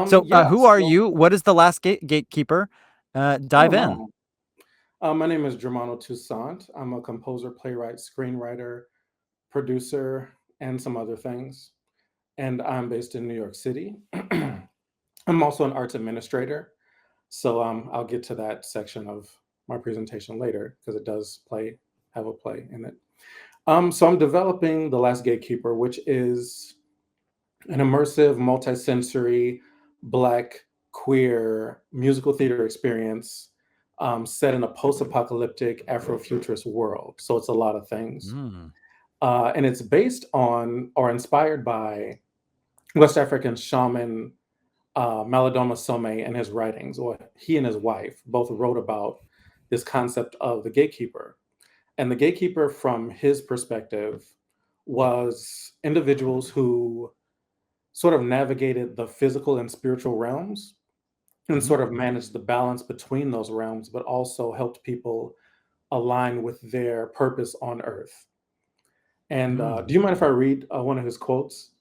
So, Yeah, who are so you? What is the last gatekeeper? oh Dive in. no. My name is Germano Toussaint. I'm a composer, playwright, screenwriter, producer, and some other things. And I'm based in New York City. I'm also an arts administrator. So I'll get to that section of my presentation later because it does have a play in it. So I'm developing The Last Gatekeeper, which is an immersive, multi-sensory, black, queer musical theater experience set in a post-apocalyptic Afrofuturist world. So it's a lot of things. Mm. And it's based on or inspired by West African shaman Malidoma Some and his writings, or he and his wife both wrote about this concept of the gatekeeper. And the gatekeeper, from his perspective, was individuals who sort of navigated the physical and spiritual realms and Mhm. sort of managed the balance between those realms, but also helped people align with their purpose on earth. And Mm. do you mind if I read one of his quotes?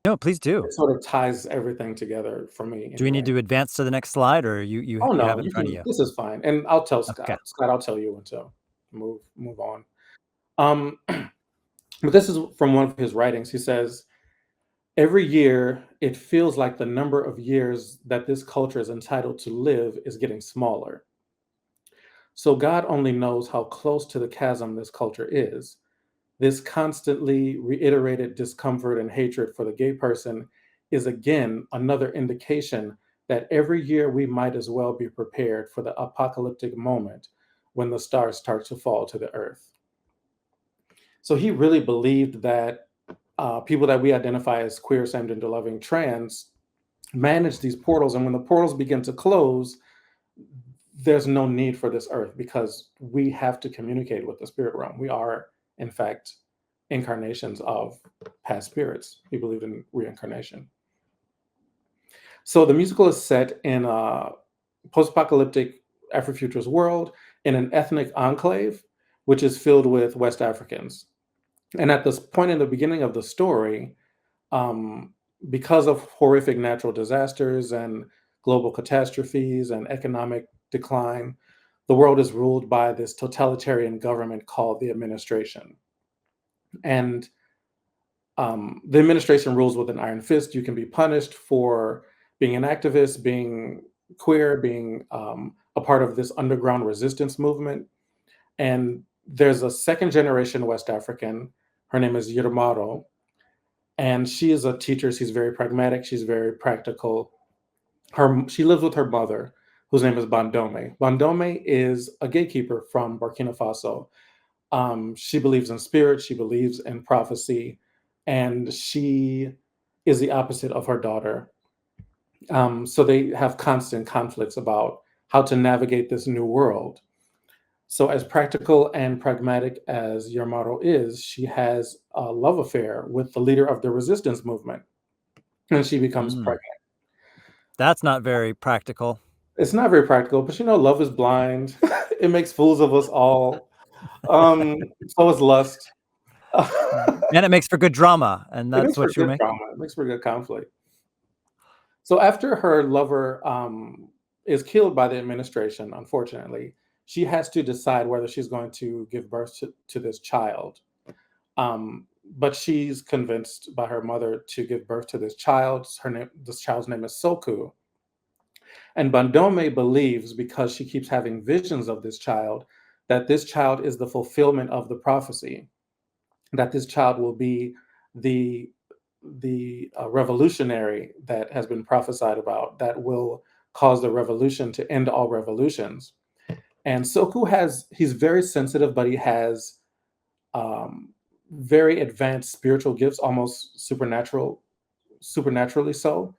No, please do. It sort of ties everything together for me, Do we need anyway. to advance to the next slide, or you Oh you no, have it in you front of can. you? This is fine, and I'll tell Okay. Scott. Scott, I'll tell you when to move on. Um, but this is from one of his writings. He says, "Every year, it feels like the number of years that this culture is entitled to live is getting smaller. So God only knows how close to the chasm this culture is. This constantly reiterated discomfort and hatred for the gay person is again another indication that every year we might as well be prepared for the apocalyptic moment when the stars start to fall to the earth." So he really believed that people that we identify as queer, same gender loving, trans manage these portals. And when the portals begin to close, there's no need for this earth because we have to communicate with the spirit realm. We are, in fact, incarnations of past spirits. We believe in reincarnation. So the musical is set in a post-apocalyptic Afrofuturist world in an ethnic enclave, which is filled with West Africans. And at this point in the beginning of the story, um, because of horrific natural disasters and global catastrophes and economic decline, the world is ruled by this totalitarian government called the administration. And the administration rules with an iron fist. You can be punished for being an activist, being queer, being a part of this underground resistance movement. And there's a second generation West African. Her name is Yermaro, and she is a teacher. She's very pragmatic. She's very practical. She lives with her mother, whose name is Bandome. Bandome is a gatekeeper from Burkina Faso. She believes in spirit. She believes in prophecy, and she is the opposite of her daughter. So they have constant conflicts about how to navigate this new world. So, as practical and pragmatic as Yarmaro is, she has a love affair with the leader of the resistance movement, and she becomes Mm. pregnant. That's not very practical. It's not very practical, but love is blind. It makes fools of us all. So is lust. And it makes for good drama, and It that's makes for what you're good making? drama. It makes for good conflict. So after her lover is killed by the administration, unfortunately, she has to decide whether she's going to give birth to this child. But she's convinced by her mother to give birth to this child. This child's name is Soku. And Bandome believes, because she keeps having visions of this child, that this child is the fulfillment of the prophecy, that this child will be the revolutionary that has been prophesied about, that will cause the revolution to end all revolutions. And Soku he's very sensitive, but he has um, very advanced spiritual gifts, almost supernaturally so.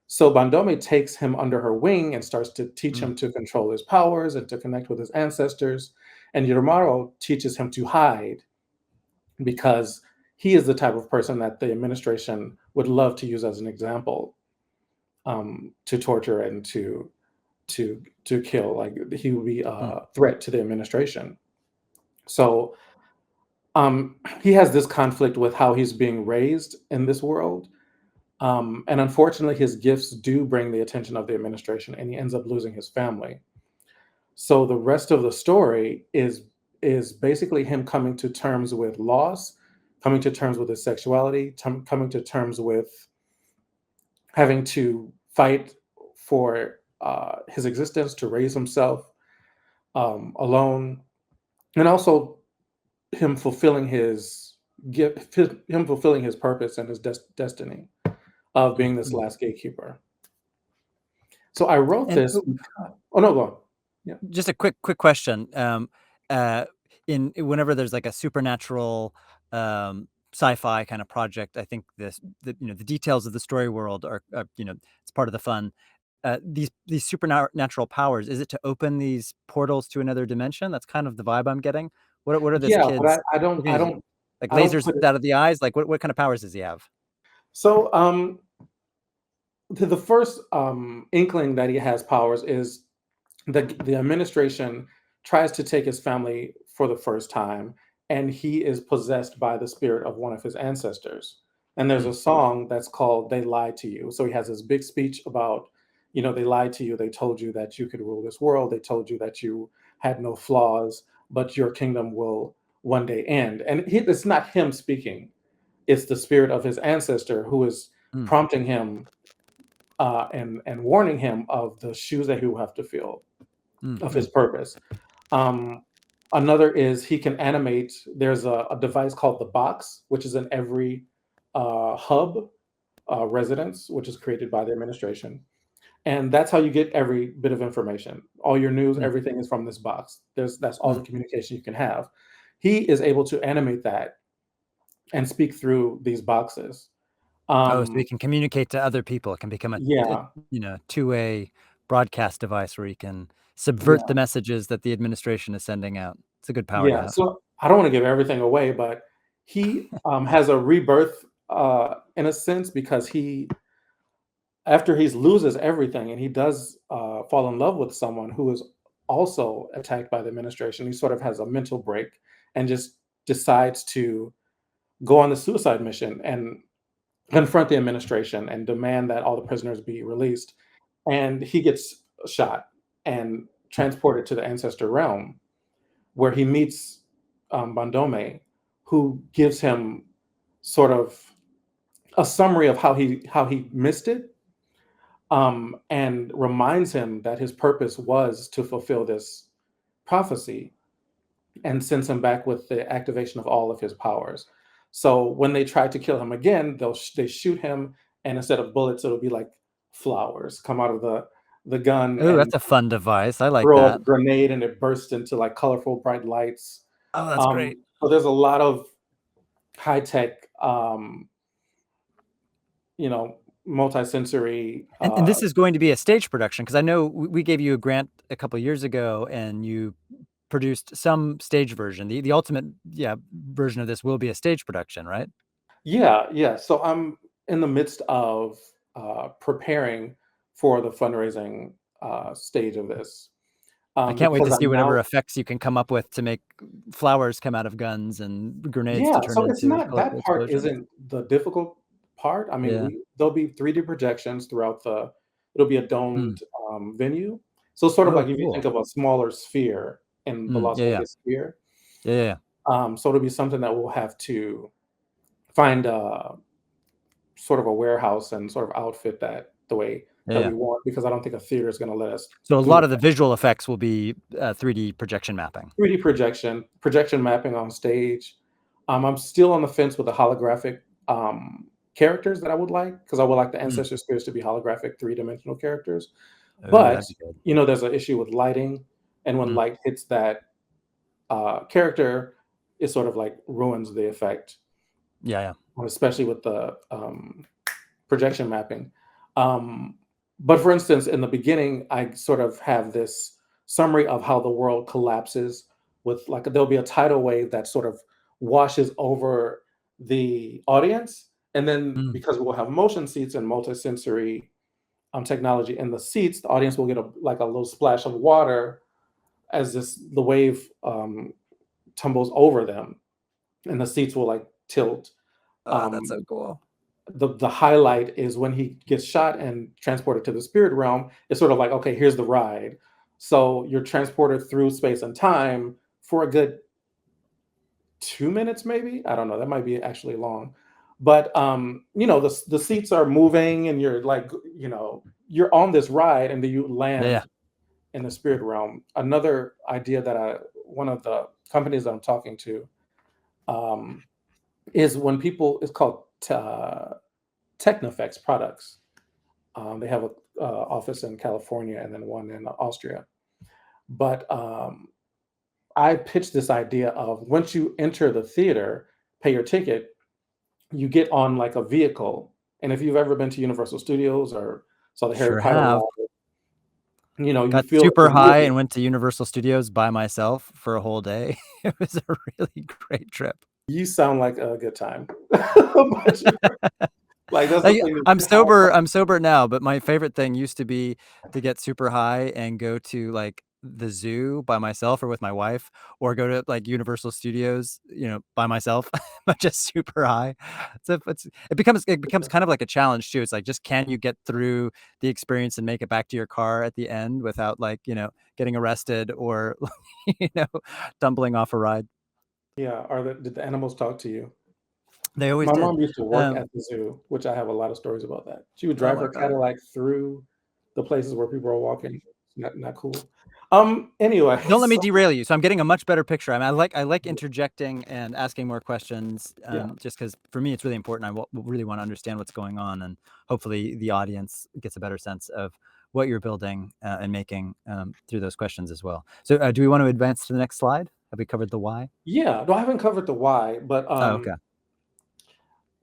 So Bandome takes him under her wing and starts to teach Mm. him to control his powers and to connect with his ancestors. And Yoromaro teaches him to hide because he is the type of person that the administration would love to use as an example, to torture and to kill. Like, he would be Mm. a threat to the administration. So he has this conflict with how he's being raised in this world. And unfortunately, his gifts do bring the attention of the administration, and he ends up losing his family. So the rest of the story is basically him coming to terms with loss, coming to terms with his sexuality, coming to terms with having to fight for his existence, to raise himself alone, and also him fulfilling his gift, him fulfilling his purpose and his destiny of Oh, being this cool. last gatekeeper. So I wrote And this. Oh no, go on. Yeah. just a quick question. Uh, whenever there's like a supernatural, sci-fi kind of project, I think the details of the story world are it's part of the fun. These supernatural powers, is it to open these portals to another dimension? That's kind of the vibe I'm getting. What are this Yeah, but kid's? don't What can he do? Like I don't lasers put it. out of the eyes? Like what kind of powers does he have? So the first inkling that he has powers is the administration tries to take his family for the first time, and he is possessed by the spirit of one of his ancestors. And there's a Mm, song that's called "They Lied to You." So he has this big speech about, they lied to you. They told you that you could rule this world. They told you that you had no flaws, but your kingdom will one day end. And it's not him speaking; it's the spirit of his ancestor who is mm, prompting him and warning him of the shoes that he will have to fill, mm, of his mm, purpose. Um, Another is he can animate. There's a device called the box, which is in every hub residence, which is created by the administration. And that's how you get every bit of information. All your news, mm, everything is from this box. That's all the mm. communication you can have. He is able to animate that and speak through these boxes. Oh, so he Um, can communicate to other people. It can become a yeah, two-way broadcast device where he can subvert yeah. the messages that the administration is sending out. It's a good power to Yeah, have. so I don't wanna give everything away, but he, has a rebirth, in a sense, because he after he loses everything and he does, fall in love with someone who is also attacked by the administration, he sort of has a mental break and just decides to go on the suicide mission and confront the administration and demand that all the prisoners be released, and he gets shot and Mm. transported to the ancestor realm, where he meets Bandome, who gives him sort of a summary of how he missed it, and reminds him that his purpose was to fulfill this prophecy, and sends him back with the activation of all of his powers. So when they try to kill him again, they shoot him, and instead of bullets, it'll be like flowers come out of the gun Ooh, and that's a fun device. I like throw a that. grenade, and it bursts into like colorful bright lights. Oh, that's great. So there's a lot of high tech, multi-sensory. And this is going to be a stage production because I know we gave you a grant a couple years ago, and you produced some stage version. The ultimate, yeah, version of this will be a stage production, right? Yeah, yeah. So I'm in the midst of preparing for the fundraising stage of this, I can't wait because to see I'm whatever now. effects you can come up with to make flowers come out of guns and grenades to Yeah, turn so it's into not colorful that part explosions. isn't the difficult part. I mean, Yeah. there'll be 3D projections throughout it'll be a Mm. domed venue. So sort of Oh, like if you think cool. of a smaller sphere in the Las Yeah, yeah. Vegas sphere. Yeah, yeah, yeah. So it'll be something that we'll have to find sort of a warehouse and sort of outfit that the way Yeah, that yeah. we want, because I don't think a theater is gonna let us So a do lot that. of the visual effects will be, 3D projection mapping. 3D projection mapping on stage. I'm still on the fence with the holographic characters that I would like, because I would like the Mm. ancestor spirits to be holographic three-dimensional characters. Ooh, that'd But be good. there's an issue with lighting, and when Mm. light hits that character, it sort of like ruins the effect, Yeah, yeah. especially with the projection mapping. Um, but for instance, in the beginning, I sort of have this summary of how the world collapses with like there'll be a tidal wave that sort of washes over the audience. And then Mm. because we'll have motion seats and multisensory technology in the seats, the audience will get a little splash of water as the wave tumbles over them, and the seats will like tilt. Ah, that's Um, so cool. the highlight is when he gets shot and transported to the spirit realm. It's sort of like, okay, here's the ride. So you're transported through space and time for a good 2 minutes, maybe. I don't know. That might be actually long, but the seats are moving, and you're like, you're on this ride, and then you Yeah, land in the spirit realm. Another idea that one of the companies that I'm talking to, um, is when people, it's called Technofex Products. They have a office in California and then one in Austria. But I pitched this idea of once you enter the theater, pay your ticket, you get on like a vehicle. And if you've ever been to Universal Studios or saw the Harry sure Potter have. ride, you Got feel super high immediately. and went to Universal Studios by myself for a whole day. It was a really great trip. You sound like a good time. But like that's the Like, thing. I'm You get high. sober now, but my favorite thing used to be to get super high and go to, like, the zoo by myself or with my wife, or go to, like, Universal Studios, by myself, but just super high. So it becomes kind of like a challenge too. It's like, just can you get through the experience and make it back to your car at the end without, like, getting arrested or, you know, tumbling off a ride? Yeah. Did the animals talk to you? They always My did. mom used to work Um, at the zoo, which I have a lot of stories about that. She would oh drive my her god. Cadillac through the places where people are walking. Not cool. Anyway, Don't let me so derail you. So I'm getting a much better picture. I like interjecting and asking more questions, yeah. just because for me it's really important. Really want to understand what's going on, and hopefully the audience gets a better sense of what you're building and making through those questions as well. So do we want to advance to the next slide? Have we covered the why? Yeah, no, I haven't covered the why, but, Oh, okay.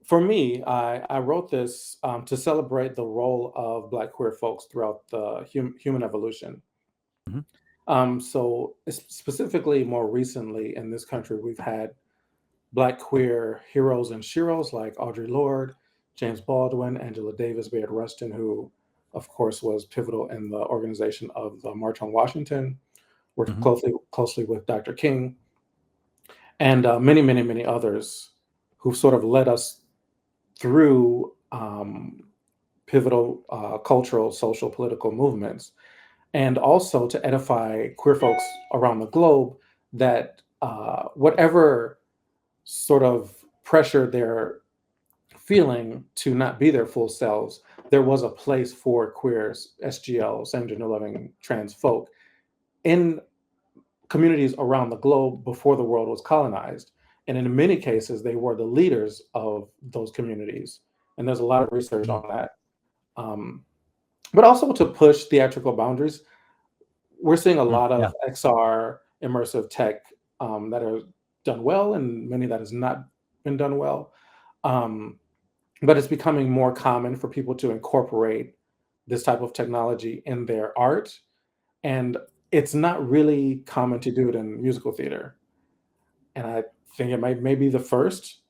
for me, I wrote this, to celebrate the role of Black queer folks throughout the human evolution. Mhm. So specifically, more recently in this country, we've had Black queer heroes and sheroes like Audre Lorde, James Baldwin, Angela Davis, Bayard Rustin, who, of course, was pivotal in the organization of the March on Washington, worked Mhm. closely with Dr. King, and many, many, many others who sort of led us through pivotal cultural, social, political movements, and also to edify queer folks around the globe that whatever sort of pressure they're feeling to not be their full selves, there was a place for queers, SGL, same gender loving trans folk in communities around the globe before the world was colonized. And in many cases, they were the leaders of those communities. And there's a lot of research Mhm. on that. Um, but also to push theatrical boundaries, we're seeing a Mm, lot yeah. of XR immersive tech that are done well, and many that has not been done well. Um, but it's becoming more common for people to incorporate this type of technology in their art, and it's not really common to do it in musical theater. And I think it might may be the first.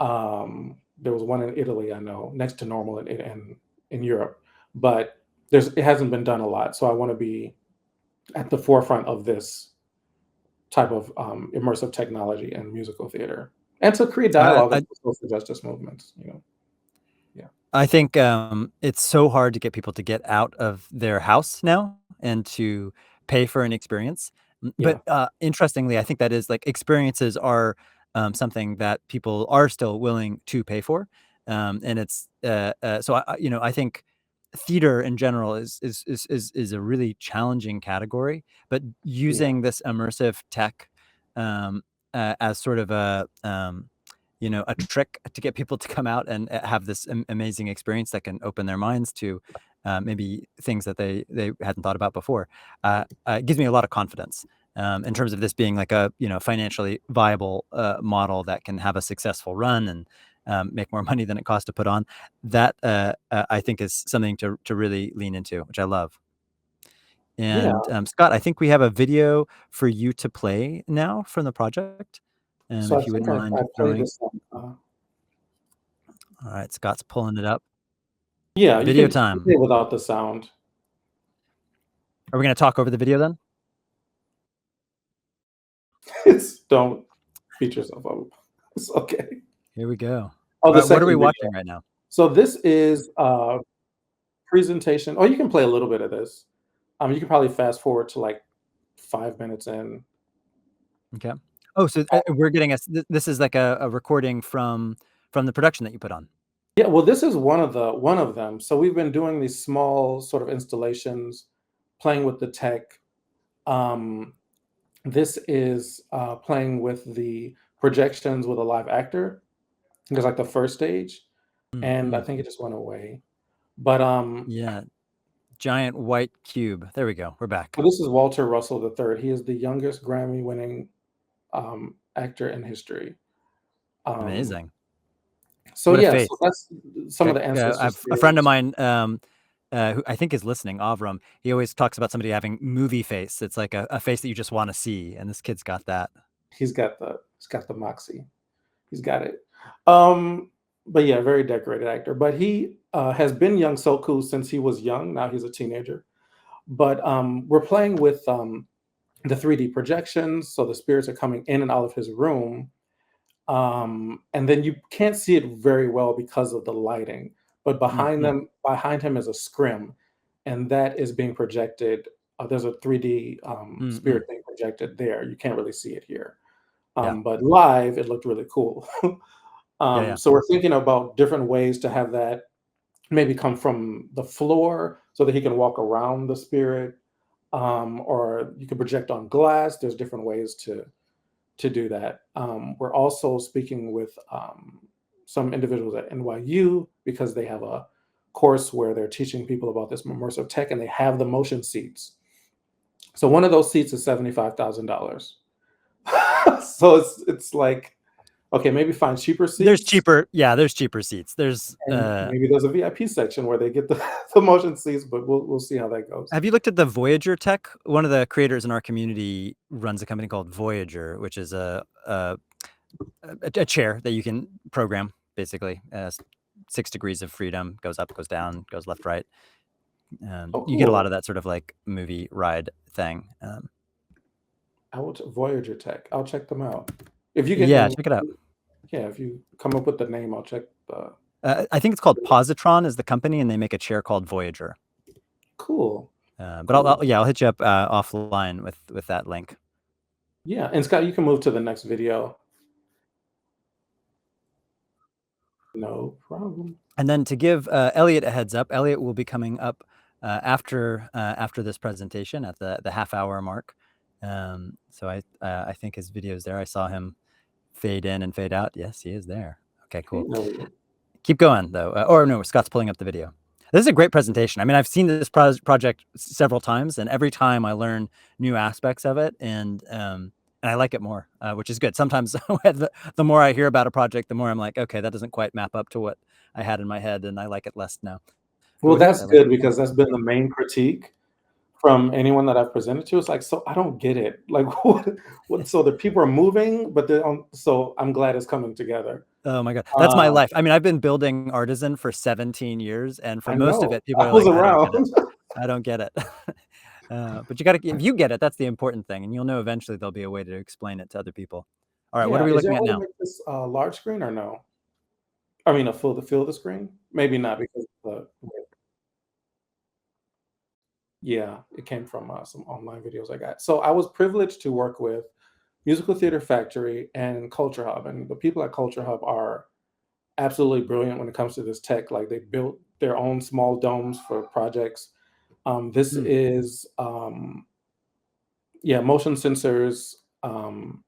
There was one in Italy, I know, next to normal in Europe, but it hasn't been done a lot. So I want to be at the forefront of this type of immersive technology and musical theater, and to create I, dialogue I about social justice movements. Yeah, I think, it's so hard to get people to get out of their house now and to pay for an experience. But, yeah, interestingly, I think that is like, experiences are, something that people are still willing to pay for. And it's, so I think theater in general is a really challenging category, but yeah, using this immersive tech, um, as sort of a trick to get people to come out and have this amazing experience that can open their minds to maybe things that they hadn't thought about before. It gives me a lot of confidence in terms of this being like a financially viable model that can have a successful run and make more money than it costs to put on. That I think is something to really lean into, which I love. yeah. And Scott, I think we have a video for you to play now from the project. So I If you think wouldn't I mind played throwing. this one. All right, Scott's pulling it up. Yeah, Video you can time. play without the sound. Are we gonna talk over the video then? Don't beat yourself up. It's okay. Here we go. Oh, the What are we second watching video. right now? So this is a presentation. Oh, you can play a little bit of this. You can probably fast forward to like 5 minutes in. Okay. Oh, so, we're getting a s th this is like a recording from the production that you put on? Yeah, well, this is one of them. So we've been doing these small sort of installations, playing with the tech. Um, this is playing with the projections with a live actor. There's like the first stage, Mm, and I mm. think it just went away. But Yeah, giant white cube. There we go, we're back. this is Walter Russell III. He is the youngest Grammy-winning actor in history. Um, Amazing. so What a yeah, so face. that's some of the ancestor I've a friend of spirits. mine, who I think is listening, Avram, he always talks about somebody having movie face. It's like a face that you just wanna see, and this kid's got that. He's got the moxie. He's got it. Um, but yeah, very decorated actor. But he has been Young Soku since he was young. Now he's a teenager. But we're playing with the 3D projections, so the spirits are coming in and out of his room. And then you can't see it very well because of the lighting. But Mm, mm, behind him is a scrim, and that is being projected. There's a 3D mm, spirit mm. being projected there. You can't really see it here. Yeah. But live, it looked really cool. Yeah, yeah. So we're thinking about different ways to have that maybe come from the floor so that he can walk around the spirit, or you can project on glass. There's different ways to do that. We're also speaking with some individuals at NYU because they have a course where they're teaching people about this immersive tech, and they have the motion seats. So one of those seats is $75,000. So it's like, okay, maybe find cheaper seats, There's cheaper seats. and maybe there's a VIP section where they get the, the motion seats, but we'll see how that goes. Have you looked at the Voyager tech? One of the creators in our community runs a company called Voyager, which is a chair that you can program, basically, 6 degrees of freedom, goes up, goes down, goes left, right. Oh, You get a lot cool. of that sort of, like, movie ride thing. Voyager Tech. I'll check them out. If you Yeah, can, check it out. yeah, if you come up with the name, I'll check I think it's called Positron is the company, and they make a chair called Voyager. cool, But cool. I'll hit you up, offline with that link. Yeah, and Scott, you can move to the next video. No problem. And then to give, Elliot a heads up, Elliot will be coming up, after this presentation at the half-hour mark. So I think his video's there. I saw him fade in and fade out. Yes, he is there. Okay, Hey, cool. Elliot. Keep going, though. Or no, Scott's pulling up the video. This is a great presentation. I mean, I've seen this project several times, and every time I learn new aspects of it, and I like it more, which is good. Sometimes the more I hear about a project, the more I'm like, okay, that doesn't quite map up to what I had in my head, and I like it less now. But Well, with this, that's I like good it more. because that's been the main critique from anyone that I've presented to. It's like, so I don't get it. Like, what? So the people are moving, but they don't. So I'm glad it's coming together. Oh my god, that's my Um, life. I mean, I've been building Artizen for 17 years, and for I most of know it, people I are was like, "I don't get it. around. I don't get it." But you gotta if you get it, that's the important thing, and you'll know eventually there'll be a way to explain it to other people. Alright, what are Yeah, we is there looking a at way to now? make this large screen or no? I mean, a full to fill the screen? Maybe not because yeah, it came from some online videos I got. So I was privileged to work with Musical Theater Factory and Culture Hub, and the people at Culture Hub are absolutely brilliant when it comes to this tech. Like they built their own small domes for projects. This Mm, is yeah, motion sensors on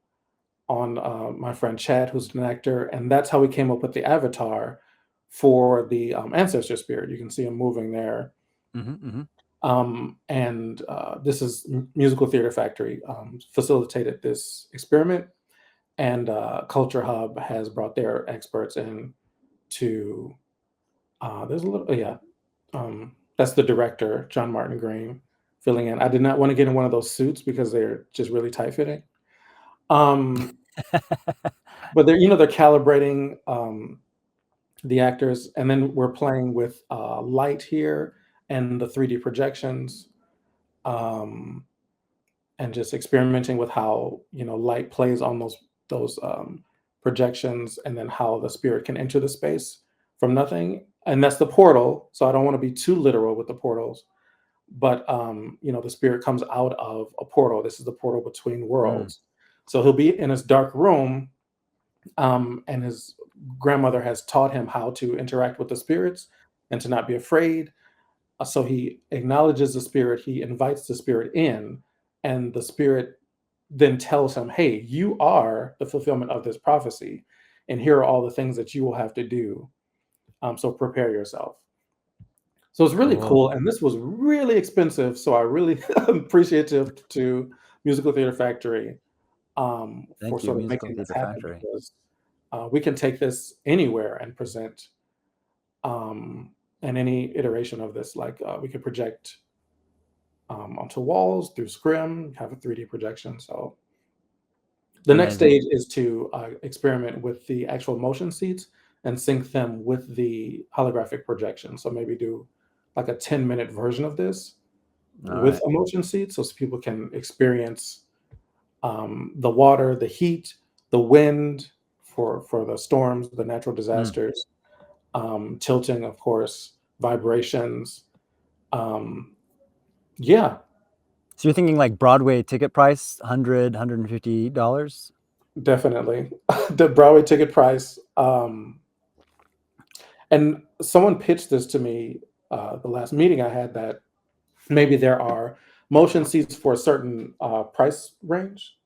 my friend Chad, who's an actor, and that's how we came up with the avatar for the ancestor spirit. You can see him moving there. mhm, mhm. And this is Musical Theater Factory facilitated this experiment, and Culture Hub has brought their experts in to. There's a little, yeah. That's the director, John Martin Green, filling in. I did not want to get in one of those suits because they're just really tight fitting. Um, but they're calibrating the actors, and then we're playing with light here and the 3D projections. Um, and just experimenting with how light plays on those projections, and then how the spirit can enter the space from nothing. and that's the portal. So I don't want to be too literal with the portals, but the spirit comes out of a portal. This is the portal between Mm. worlds. So he'll be in his dark room, and his grandmother has taught him how to interact with the spirits and to not be afraid. So he acknowledges the spirit, he invites the spirit in, and the spirit then tells him, "Hey, you are the fulfillment of this prophecy, and here are all the things that you will have to do. So prepare yourself." So it's really Cool. cool, and this was really expensive. So I really appreciative to Musical Theater Factory for Thank you, sort of Musical making this Theater happen Factory. because we can take this anywhere and present in any iteration of this. Like we could project onto walls through Scrim, have a 3D projection. So the next Amazing. stage is to experiment with the actual motion seats and sync them with the holographic projection. So maybe do like a 10-minute version of this All with right. a motion seat so people can experience the water, the heat, the wind for the storms, the natural Mm. disasters, tilting, of course, vibrations. Um, yeah, So you're thinking like Broadway ticket price, 150 $150? definitely. The Broadway ticket price. And someone pitched this to me the last meeting I had, that maybe there are motion seats for a certain price range,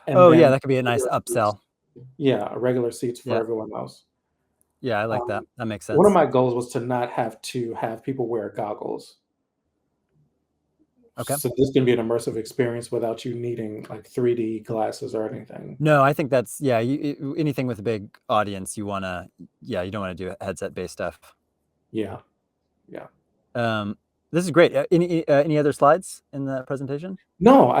and Oh, yeah, then that could be a nice regular seats, upsell. yeah, regular seats for Yeah. everyone else. Yeah, I like that. Um, That makes One of sense. my goals was to not have to have people wear goggles. Okay. So this can be an immersive experience without you needing like 3D glasses or anything. No, I think that's yeah, anything with a big audience, you wanna yeah, you don't wanna do headset-based stuff. Yeah, yeah. Um, this is great. Any other slides in the presentation? No,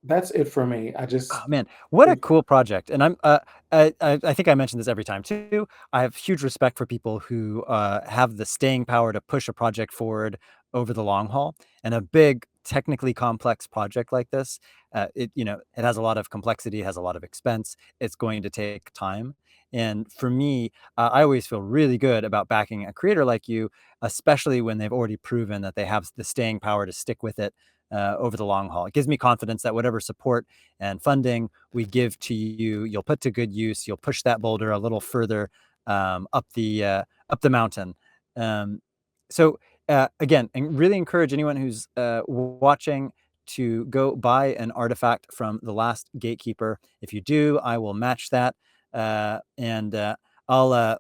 that's it for me. I Oh, just man, what a think, cool project, and I think I mention this every time too. I have huge respect for people who, have the staying power to push a project forward over the long haul, and a big, technically complex project like this, it has a lot of complexity, it has a lot of expense, it's going to take time, and for me, I always feel really good about backing a creator like you, especially when they've already proven that they have the staying power to stick with it, over the long haul. It gives me confidence that whatever support and funding we give to you, you'll put to good use. You'll push that boulder a little further up the mountain. Um, again, and really encourage anyone who's watching to go buy an artifact from the last Gatekeeper. If you do, I will match that, and I'll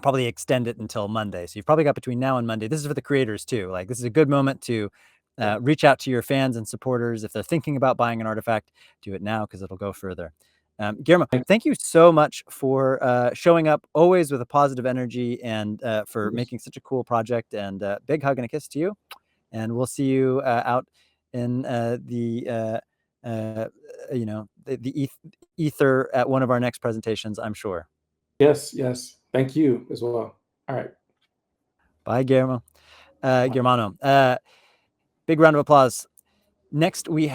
probably extend it until Monday. So you've probably got between now and Monday. This is for the creators too. Like this is a good moment to yeah. reach out to your fans and supporters. If they're thinking about buying an artifact, do it now because it'll go further. Guillermo, thank you so much for showing up always with a positive energy and for making such a cool project. And big hug and a kiss to you. And we'll see you out in uh, the ether at one of our next presentations, I'm sure. Yes, yes. Thank you as well. All right. Bye, Guillermo. Germano. Big round of applause. Next, we